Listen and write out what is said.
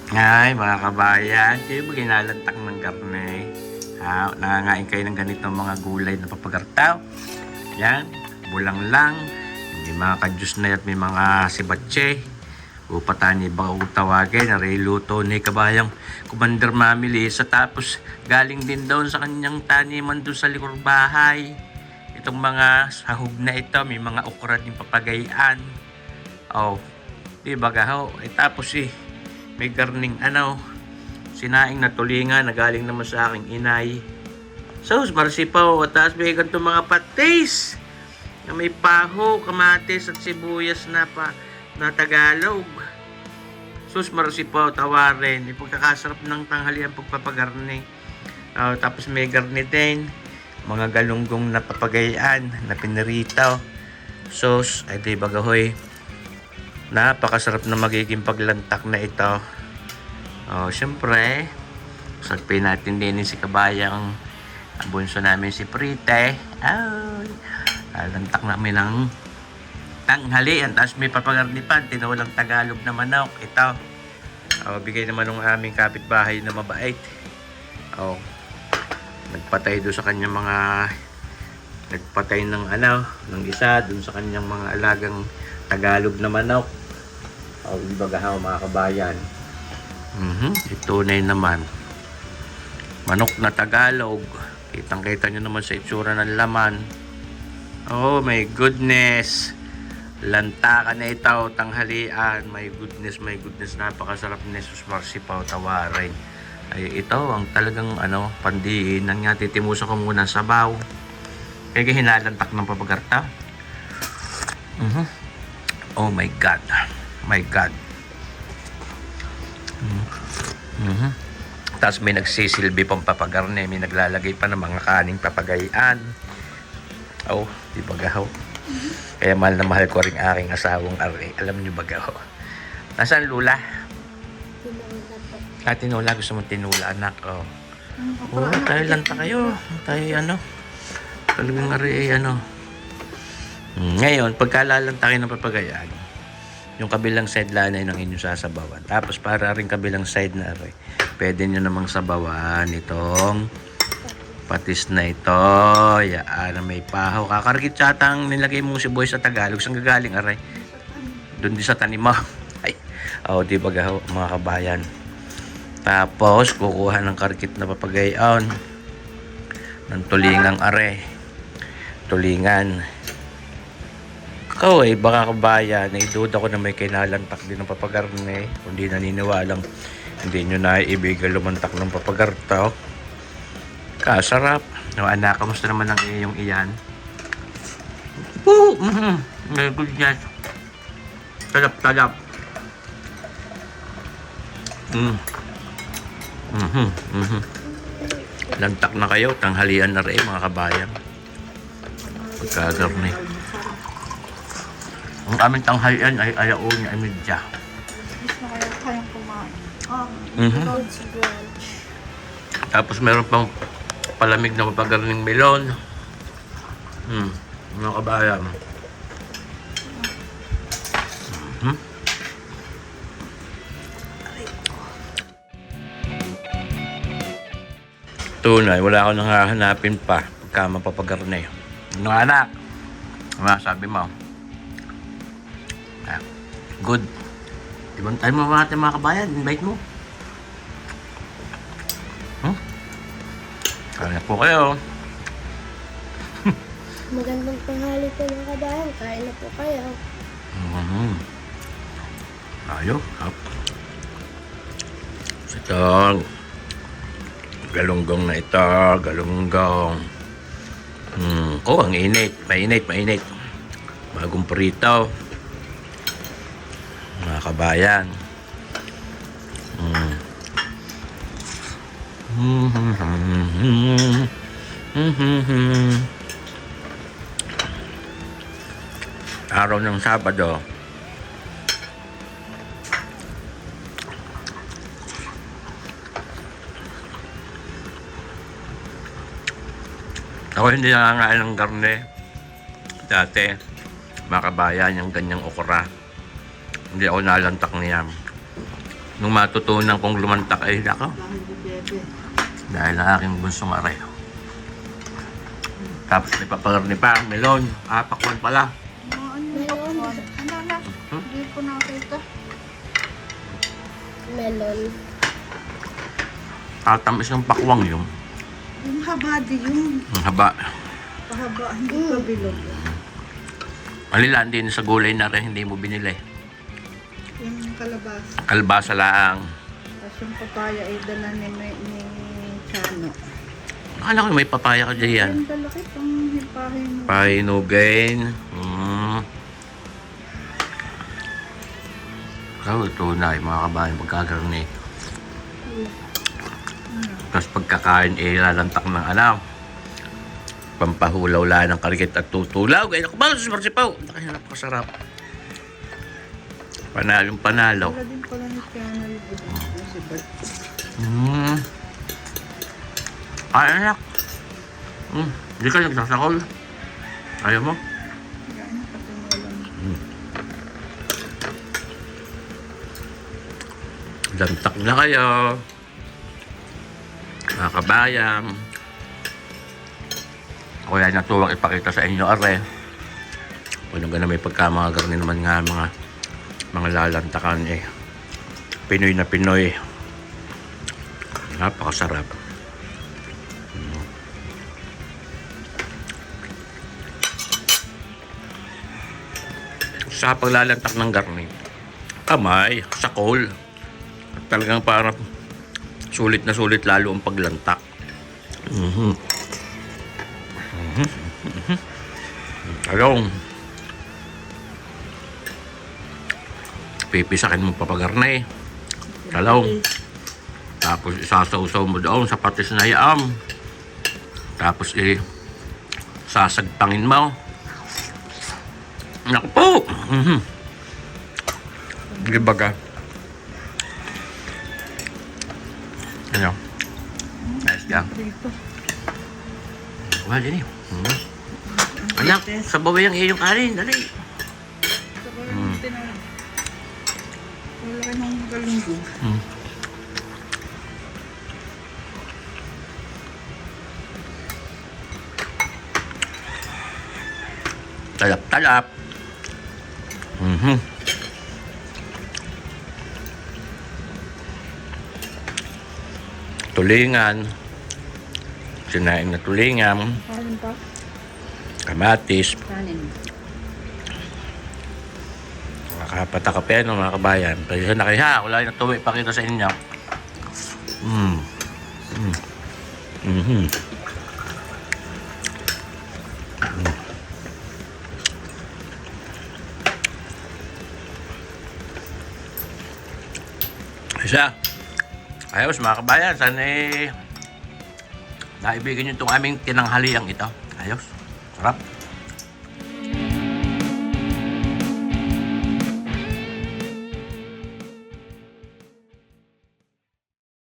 Ay, mga kabayan, kayo ba ginalantak ng karne? Ha, nangangain kayo ng ganitong mga gulay na papagartaw? Yan, bulang lang. May mga kadyos na at may mga sibatche. Upatan ni ba tawagin na luto ni kabayang Commander Mami Lisa. Tapos galing din doon sa kanyang taniman doon sa likod bahay. Itong mga sahog na ito, may mga okra din papagayan. Oh, di ba gaho? Tapos may garning sinaing na tulingan na galing naman sa aking inay. Sus, marsipaw. At taas may ganito mga patis na may paho, kamatis at sibuyas na Tagalog. Sus, marsipaw, tawarin. Ipagkakasarap ng tanghalian pagpapagarni. Tapos may garni din. Mga galunggong na papagayaan na pinirito. Sus, ay di bagahoy. Napakasarap na magiging paglantak na ito. Siyempre, sagpin natin din si kabayang ang bunso namin si Prite. Lantak namin ng tanghalian. Tapos may papagarnipan, tinulang Tagalog na manok. Ito. Bigay naman ng aming kapitbahay na mabait. Nagpatay doon sa kanyang mga nagpatay ng isa doon sa kanyang mga alagang Tagalog na manok. Iba gahaw mga kabayan. Itunay naman. Manok na Tagalog. Kitang-kita nyo naman sa itsura ng laman. Oh my goodness. Lantakan na ito, tanghalian. My goodness, my goodness. Napakasarap ni Jesus Marsipaw tawarin. Ay ito ang talagang pandiin. Nang nga titimusa ko muna sa sabaw. Kaya hinalantak ng papagarta. Oh my God. My God. Tapos may nagsisilbi pang papagarne. May naglalagay pa ng mga kaning papagayaan. Di ba gaho? Kaya mahal na mahal ko rin aking asawang Ari. Alam niyo ba gaho? Nasaan Lula? Tinula. Gusto mo tinula, anak? Tayo lanta kayo. Tayo talagang Ari Ngayon, pagkalalantakin ng papagayaan, yung kabilang side lanay ng inyong sasabawan. Tapos para rin kabilang side na Ari, pwede nyo namang sabawan itong patis na ito. Yan, may pahaw. Kakargit satang nilagay mong sibuyas sa Tagalog. Saan gagaling Ari? Doon din sa tanim mo. Di ba gaho mga kabayan? Tapos kukuha ng karkit na papagayon ng tulingang Ari. Tulingan. Baka kabayan, naiduda ko na may kinalantak din ng papagarne. Kung di naniniwalang hindi nyo naiibigay lumantak ng papagarta. Kasarap. Anak, kamusta naman ang iyong iyan? May goodness. Talap. Lantak na kayo, tanghalian na rin mga kabayan. Pagkagarne. Ang aming tanghalian ay alaon ay medya. Mas na kaya kayang kumain. Tapos meron pang palamig na papagarning melon. Mga kabayan. Tunay, wala akong nangahanapin pa pagka mapapagarne. Anak? Sabi mo? Good. Ibang tayo mo natin mga kabayan. Invite mo. Kaya po kayo. Magandang tanghali po mga kabayan. Kain na po kayo. Ayo. Itong galunggong na ito. Galunggong. Ang init. Mainit. Bagong prito. Mga kabayan. Araw ng Sabado. Ako hindi nangangain ng karne. Dati, mga kabayan, yung ganyang okra. Hindi ako nalantak niya. nung matutunan kong lumantak ay ako. Hindi bebe. Dahil ang aking bunsong aray. Tapos may papagarni pa, melon, pakwan pala. Ano yung Melon. popcorn? Ano na? Hindi ko nakita. Melon. Tatamis ng pakwang yung Yung haba di yun. ang haba. Pahaba, hindi pa bilog. Malilaan din sa gulay na rin, hindi mo binili. Yung kalabasa. Kalbasa lang. Tapos yung papaya ay dala ni Chano. Akala ko may papaya ka dyan. Yung dalaki pang hipahin mo. Painugain. So, ito na yung mga kabayan pagkakarni. Tapos pagkakain, lalantak ng pampahulaw lang ng karikit at tutulaw. Gaya na kumakas sa marsipaw. Napakasarap. Panalong panalo. Wala din pala ni Chano yung si Bert. Ay, anak. Hindi ka nagsasakol. Ayaw mo? Yan, pati mo lang. Lantak na kayo. Mga kabayan. Ako yan natuwang ipakita sa inyo, are. Kung ano may pagkamagagarni naman nga mga lalantakan eh. Pinoy na Pinoy. Napakasarap. Sa paglalantak ng garni, kamay, sakol. At talagang parang sulit na sulit lalo ang paglantak. Talong. Pipisakin mo papagarnay. Talong. Tapos isasawsaw mo doon sa patis na yam. Tapos sasagpangin mo. Naku po! Gibaga. Ano? Ayos ka. Dito. Wala din eh. Anak, sabaway ang iyong kanin. Dali. Saka yung tinawag. Wala ka nang galunggong. Talap-talap. Tulingan. Sinaing na tulingan. Kanin pa? Kamatis. Kanin. Mga kapatakapen, mga kabayan. Pasensya na kayo ha. Wala na ito ipakita sa inyo. Isa. Ayos mga kabayan. Sana naibigan nyo itong aming tinanghaliang ito. Ayos. Sarap.